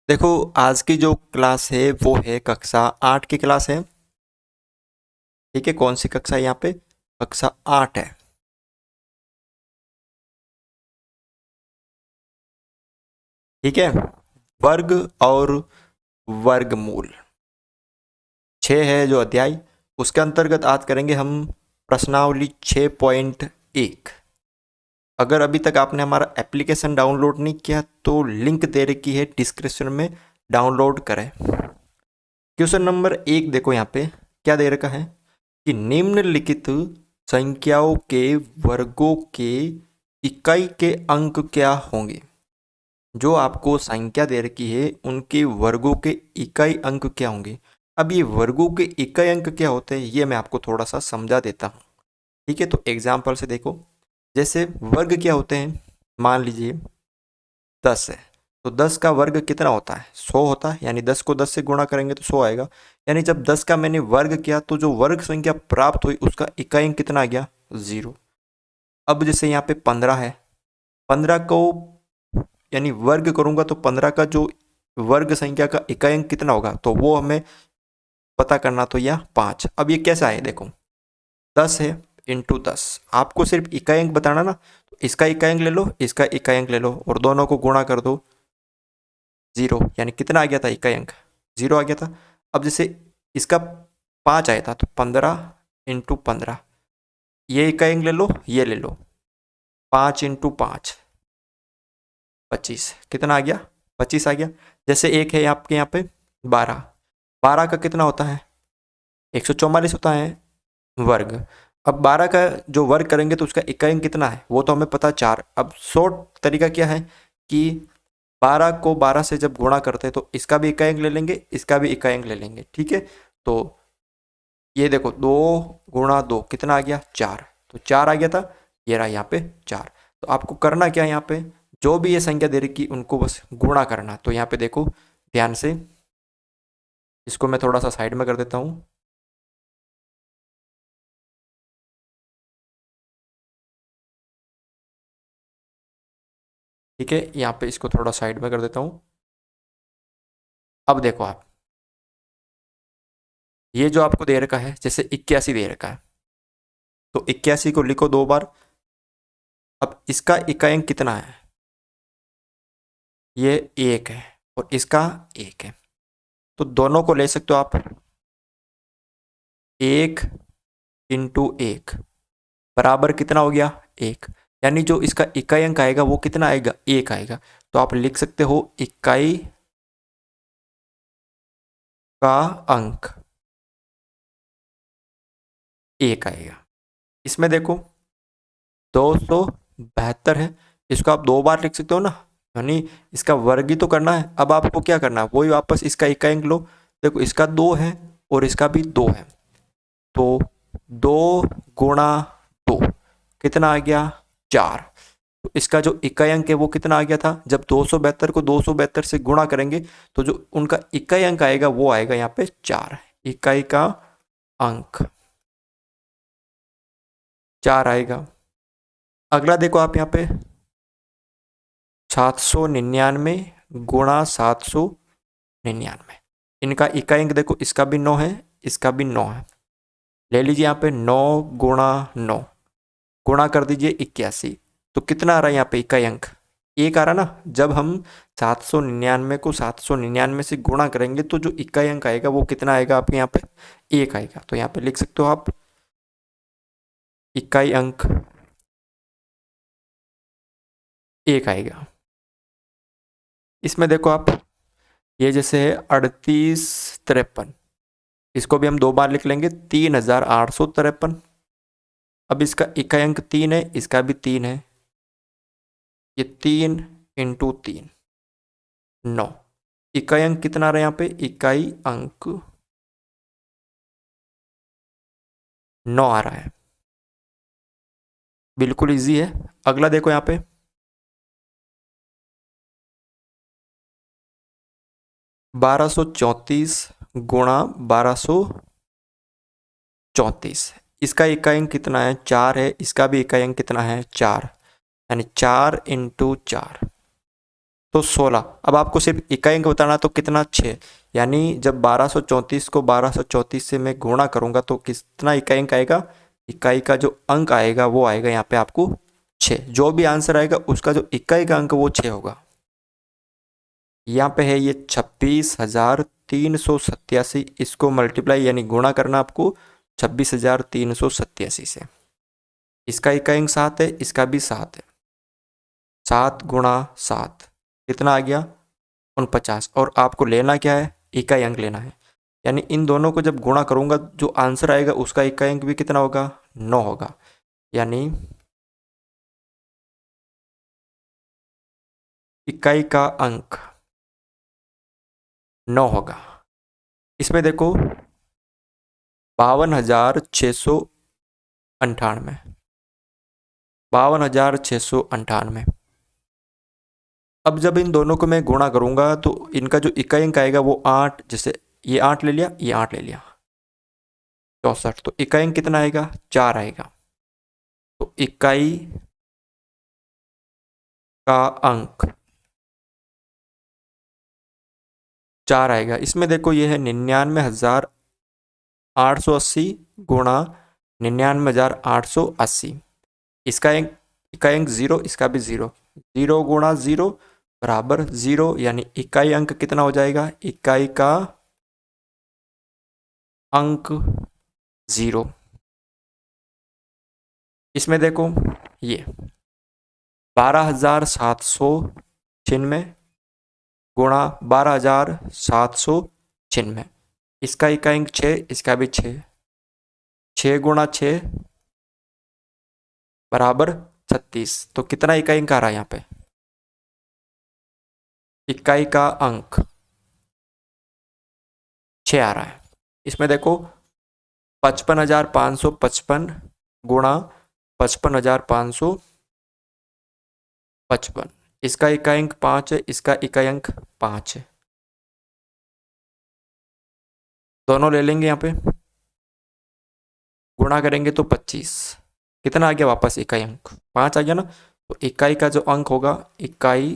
देखो, आज की जो क्लास है वो है कक्षा 8 की क्लास है। ठीक है, कौन सी कक्षा है यहाँ पे? कक्षा 8 है। ठीक है। वर्ग और वर्गमूल 6 है जो अध्याय, उसके अंतर्गत आज करेंगे हम प्रश्नावली 6.1। अगर अभी तक आपने हमारा एप्लीकेशन डाउनलोड नहीं किया तो लिंक दे रखी है डिस्क्रिप्शन में, डाउनलोड करें। क्वेश्चन नंबर 1 देखो यहाँ पे क्या दे रखा है कि निम्नलिखित संख्याओं के वर्गों के इकाई के अंक क्या होंगे। जो आपको संख्या दे रखी है उनके वर्गों के इकाई अंक क्या होंगे। अब ये वर्गों के इकाई अंक क्या होते हैं ये मैं आपको थोड़ा सा समझा देता हूँ। ठीक है, तो एग्जाम्पल से देखो, जैसे वर्ग क्या होते हैं। मान लीजिए 10 है, तो 10 का वर्ग कितना होता है? 100 होता है, यानी 10 को 10 से गुणा करेंगे तो 100 आएगा। यानी जब 10 का मैंने वर्ग किया तो जो वर्ग संख्या प्राप्त हुई उसका इकाई अंक कितना आ गया? 0। अब जैसे यहाँ पे 15 है, 15 को यानी वर्ग करूंगा तो 15 का जो वर्ग संख्या का इकाई अंक कितना होगा तो वो हमें पता करना, तो यह 5। अब ये कैसा है देखो, 10 है इंटू 10, आपको सिर्फ इकाई अंक बताना ना, तो इसका इकाई अंक ले लो, इसका इकाई अंक ले लो और दोनों को गुणा कर दो। 0, यानी कितना आ गया था इकाई अंक? 0 आ गया था। अब जैसे इसका 5 आया था तो 15 इंटू 15, ये इकाई अंक ले लो, ये ले लो, 5 इंटू 5 25, कितना आ गया? 25 आ गया। जैसे एक है आपके यहाँ पे 12, 12 का कितना होता है? 144 होता है वर्ग। अब 12 का जो वर्ग करेंगे तो उसका इकाई अंक कितना है वो तो हमें पता 4। अब शॉर्ट तरीका क्या है कि 12 को 12 से जब गुणा करते हैं तो इसका भी इकाई अंक ले लेंगे, इसका भी इकाई अंक ले लेंगे। ठीक है, तो ये देखो 2 गुणा 2 कितना आ गया? 4। तो 4 आ गया था, ये रहा यहाँ पे 4। तो आपको करना क्या है, यहाँ पे जो भी ये संख्या दे रखी उनको बस गुणा करना। तो यहाँ पे देखो ध्यान से, इसको मैं थोड़ा सा साइड में कर देता हूँ। ठीक है, यहाँ पे इसको थोड़ा साइड में कर देता हूँ। अब देखो आप, ये जो आपको दे रखा है जैसे 81 दे रखा है, तो 81 को लिखो 2 बार। अब इसका इकाई अंक कितना है? ये 1 है और इसका 1 है, तो दोनों को ले सकते हो आप। 1 इंटू 1 बराबर कितना हो गया? 1। यानी जो इसका इकाई अंक आएगा वो कितना आएगा? 1 आएगा। तो आप लिख सकते हो इकाई का अंक 1 आएगा। इसमें देखो 272 है, इसको आप 2 बार लिख सकते हो ना, यानी इसका वर्ग ही तो करना है। अब आपको क्या करना है, वही वापस इसका इकाई अंक लो। देखो इसका 2 है और इसका भी 2 है, तो 2 गुणा 2 कितना आ गया? 4। तो इसका जो इकाई अंक है वो कितना आ गया था? जब 272 को 272 से गुणा करेंगे तो जो उनका इकाई अंक आएगा वो आएगा यहाँ पे 4। इकाई का अंक 4 आएगा। अगला देखो आप यहाँ पे 799 गुणा 799, इनका इकाई अंक देखो, इसका भी 9 है, इसका भी 9 है। ले लीजिए यहाँ पे 9 गुणा 9, गुणा कर दीजिए 81, तो कितना आ रहा है यहाँ पे इकाई अंक? 1 आ रहा ना। जब हम 799 को 799 से गुणा करेंगे तो जो इकाई अंक आएगा वो कितना आएगा आपके यहाँ पे? 1 आएगा। तो यहाँ पे लिख सकते हो आप इकाई अंक 1 आएगा। इसमें देखो आप, ये जैसे है 3853, इसको भी हम 2 बार लिख लेंगे, 3853। अब इसका इकाई अंक 3 है, इसका भी 3 है, ये 3 इंटू 3 9। इकाई अंक कितना आ रहा है यहाँ पे? इकाई अंक 9 आ रहा है। बिल्कुल इजी है। अगला देखो यहाँ पे 1234 गुणा 1234, इसका इकाई अंक कितना है? 4 है, इसका भी इकाई अंक कितना है? 4, यानी 4 इंटू 4, तो 16। अब आपको सिर्फ इकाई अंक बताना तो कितना 6, यानी जब 1234 को 1234 से मैं गुणा करूंगा तो कितना इकाई अंक आएगा, इकाई का जो अंक आएगा वो आएगा यहाँ पे आपको 6। जो भी आंसर आएगा उसका जो इकाई का अंक वो 6 होगा। यहाँ पे है ये 26,387, इसको मल्टीप्लाई यानी गुणा करना आपको 26,387 से। इसका इकाई अंक 7 है, इसका भी 7 है। 7 गुणा 7 कितना आ गया 49, और आपको लेना क्या है, इकाई अंक लेना है। यानी इन दोनों को जब गुणा करूंगा जो आंसर आएगा उसका इकाई अंक भी कितना होगा, 9 होगा। यानी इकाई का अंक 9 होगा। इसमें देखो 52,698, 52,698। अब जब इन दोनों को मैं गुणा करूंगा तो इनका जो इकाई अंक आएगा वो 8, जैसे ये 8 ले लिया, ये 8 ले लिया, 64। तो इकाई अंक कितना आएगा, 4 आएगा। तो इकाई का अंक 4 आएगा। इसमें देखो ये है 99,880 गुणा 99,880। इसका अंक इकाई अंक 0, इसका भी 0, 0 गुणा 0 बराबर 0, यानी इकाई अंक कितना हो जाएगा, इकाई का अंक 0। इसमें देखो ये 12,796 गुणा 12,796, इसका इकाई अंक 6, इसका भी 6, 6 गुणा 6 बराबर 36। तो कितना इकाई अंक आ रहा है यहाँ पे, इकाई का अंक 6 आ रहा है। इसमें देखो 55,555 गुणा 55,555, इसका इकाई अंक 5 है, इसका इकाई अंक 5 है। दोनों ले लेंगे, यहाँ पे गुणा करेंगे तो 25, कितना आ गया वापस इकाई अंक 5 आ गया ना। तो इकाई का जो अंक होगा, इकाई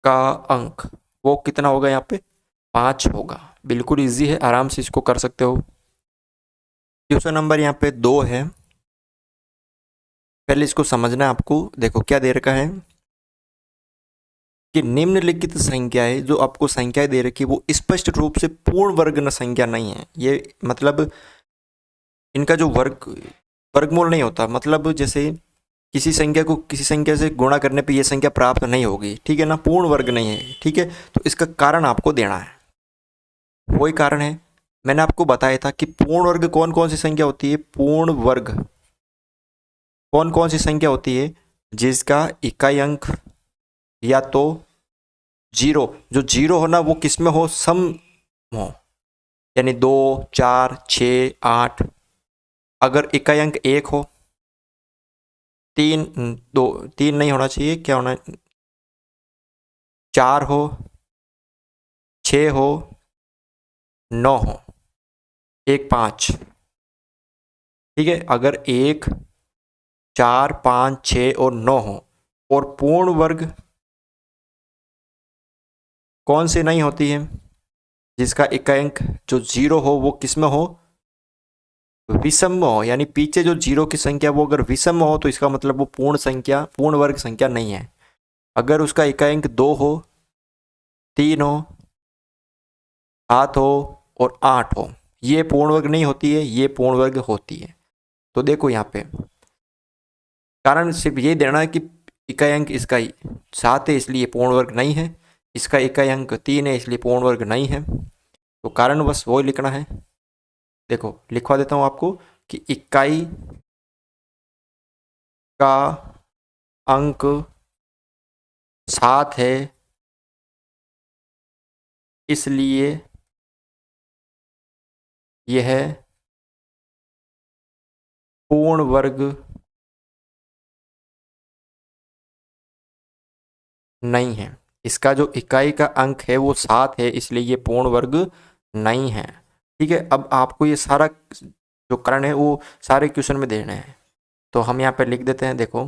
का अंक वो कितना होगा यहाँ पे, 5 होगा। बिल्कुल इजी है, आराम से इसको कर सकते हो। क्वेश्चन नंबर यहाँ पे 2 है। पहले इसको समझना है आपको। देखो क्या दे रखा है कि निम्नलिखित संख्याएं, जो आपको संख्याएं दे रखी वो स्पष्ट रूप से पूर्ण वर्ग संख्या नहीं है। ये मतलब इनका जो वर्गमूल नहीं होता, मतलब जैसे किसी संख्या को किसी संख्या से गुणा करने पे ये संख्या प्राप्त नहीं होगी, ठीक है ना, पूर्ण वर्ग नहीं है, ठीक है। तो इसका कारण आपको देना है, वही कारण है मैंने आपको बताया था कि पूर्ण वर्ग कौन कौन सी संख्या होती है। पूर्ण वर्ग कौन कौन सी संख्या होती है, जिसका इकाई अंक या तो 0, जो 0 हो ना वो किस में हो, सम हो, यानी 2, 4, 6, 8। अगर इकाई अंक 1 हो, 3 नहीं होना चाहिए, क्या होना है, 4 हो, 6 हो, 9 हो, 1, 5, ठीक है। अगर 1, 4, 5, 6 और 9 हो, और पूर्ण वर्ग कौन सी नहीं होती है, जिसका इकाई अंक जो 0 हो वो किस में हो, विषम हो, यानी पीछे जो 0 की संख्या वो अगर विषम हो तो इसका मतलब वो पूर्ण संख्या, पूर्ण वर्ग संख्या नहीं है। अगर उसका इकाई अंक 2 हो, 3 हो, 7 हो और 8 हो, ये पूर्ण वर्ग नहीं होती है, ये पूर्ण वर्ग होती है। तो देखो यहाँ पे कारण सिर्फ ये देना है कि इकाई अंक इसका 7 है इसलिए पूर्ण वर्ग नहीं है, इसका इकाई अंक 3 है इसलिए पूर्ण वर्ग नहीं है। तो कारण बस वो लिखना है। देखो लिखवा देता हूँ आपको कि इकाई का अंक 7 है इसलिए यह पूर्ण वर्ग नहीं है। इसका जो इकाई का अंक है वो 7 है इसलिए ये पूर्ण वर्ग नहीं है, ठीक है। अब आपको ये सारा जो कारण है वो सारे क्वेश्चन में देना है, तो हम यहाँ पे लिख देते हैं। देखो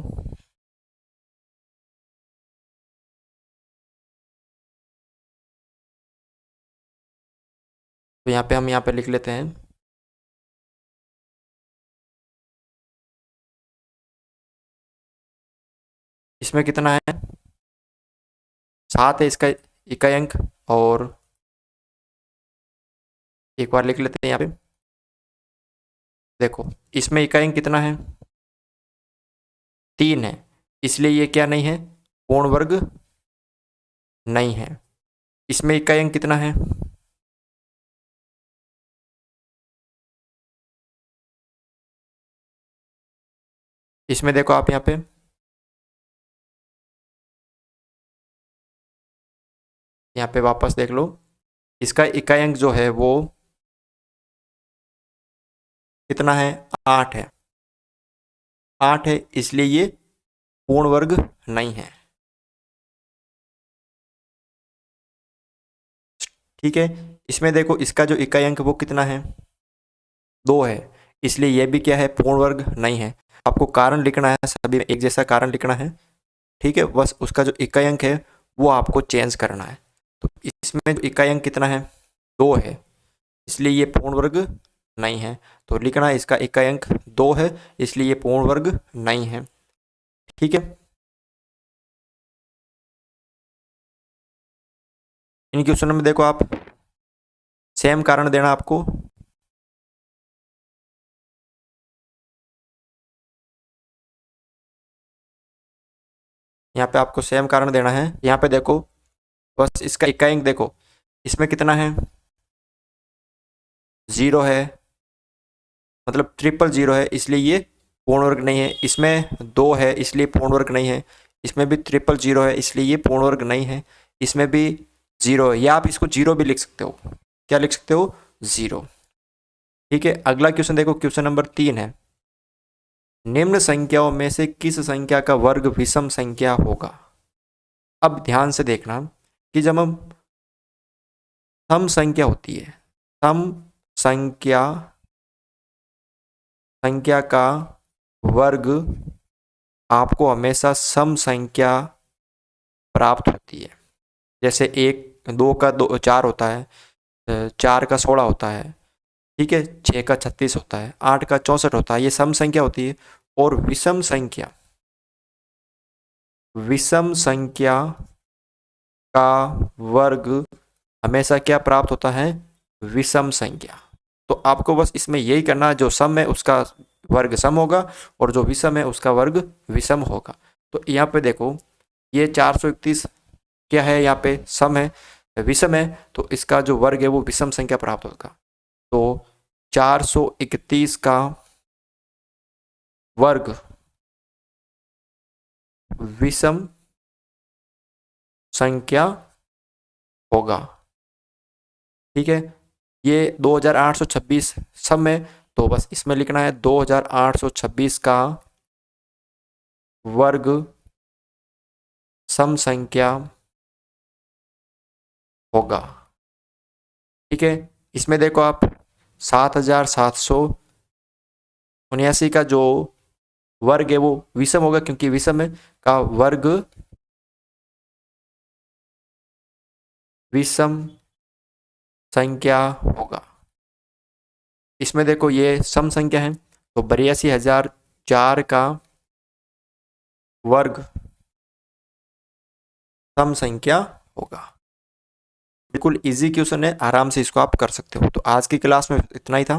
तो यहाँ पे लिख लेते हैं इसमें कितना है 7 है इसका इकाई अंक। और एक बार लिख लेते हैं यहाँ पे, देखो इसमें इकाई अंक कितना है 3 है, इसलिए ये क्या नहीं है पूर्ण वर्ग नहीं है। इसमें इकाई अंक कितना है इसमें देखो आप यहाँ पे वापस देख लो, इसका इकाई अंक जो है वो कितना है 8 है। 8 है इसलिए ये पूर्ण वर्ग नहीं है। ठीक है, इसमें देखो इसका जो इकाई अंक वो कितना है 2 है, इसलिए ये भी क्या है पूर्ण वर्ग नहीं है। आपको कारण लिखना है, सभी में एक जैसा कारण लिखना है। ठीक है, बस उसका जो इकाई अंक है वो आपको चेंज करना है। तो इसमें जो इकाई अंक कितना है 2 है, इसलिए ये पूर्ण वर्ग नहीं है। तो लिखना है इसका इकाई अंक 2 है, इसलिए ये पूर्ण वर्ग नहीं है। ठीक है, इन क्वेश्चन में देखो आप सेम कारण देना आपको। यहाँ पे आपको सेम कारण देना है। यहाँ पे देखो बस इसका इकाई अंक देखो, इसमें कितना है 0 है, मतलब 000 है, इसलिए ये पूर्ण वर्ग नहीं है। इसमें 2 है इसलिए पूर्ण वर्ग नहीं है। इसमें भी 000 है इसलिए ये पूर्ण वर्ग नहीं है। इसमें भी 0 है, या आप इसको 0 भी लिख सकते हो। क्या लिख सकते हो 0। ठीक है, अगला क्वेश्चन देखो, क्वेश्चन नंबर 3 है, निम्न संख्याओं में से किस संख्या का वर्ग विषम संख्या होगा। अब ध्यान से देखना कि जब हम सम संख्या होती है, सम संख्या संख्या का वर्ग आपको हमेशा सम संख्या प्राप्त होती है। जैसे 2 का 4 होता है, 4 का 16 होता है, ठीक है, 6 का 36 होता है, 8 का 64 होता है, ये सम संख्या होती है। और विषम संख्या का वर्ग हमेशा क्या प्राप्त होता है विषम संख्या। तो आपको बस इसमें यही करना है, जो सम है उसका वर्ग सम होगा और जो विषम है उसका वर्ग विषम होगा। तो यहाँ पे देखो ये 431 क्या है, यहाँ पे सम है, विषम है, तो इसका जो वर्ग है वो विषम संख्या प्राप्त होगा। तो 431 का वर्ग विषम संख्या होगा। ठीक है, ये 2826 सम में, तो बस इसमें लिखना है 2826 का वर्ग सम संख्या होगा। ठीक है, इसमें देखो आप 7779 का जो वर्ग है वो विषम होगा, क्योंकि विषम है का वर्ग विषम संख्या होगा। इसमें देखो ये सम संख्या है, तो 82,004 का वर्ग सम संख्या होगा। बिल्कुल इजी क्वेश्चन है, आराम से इसको आप कर सकते हो। तो आज की क्लास में इतना ही था।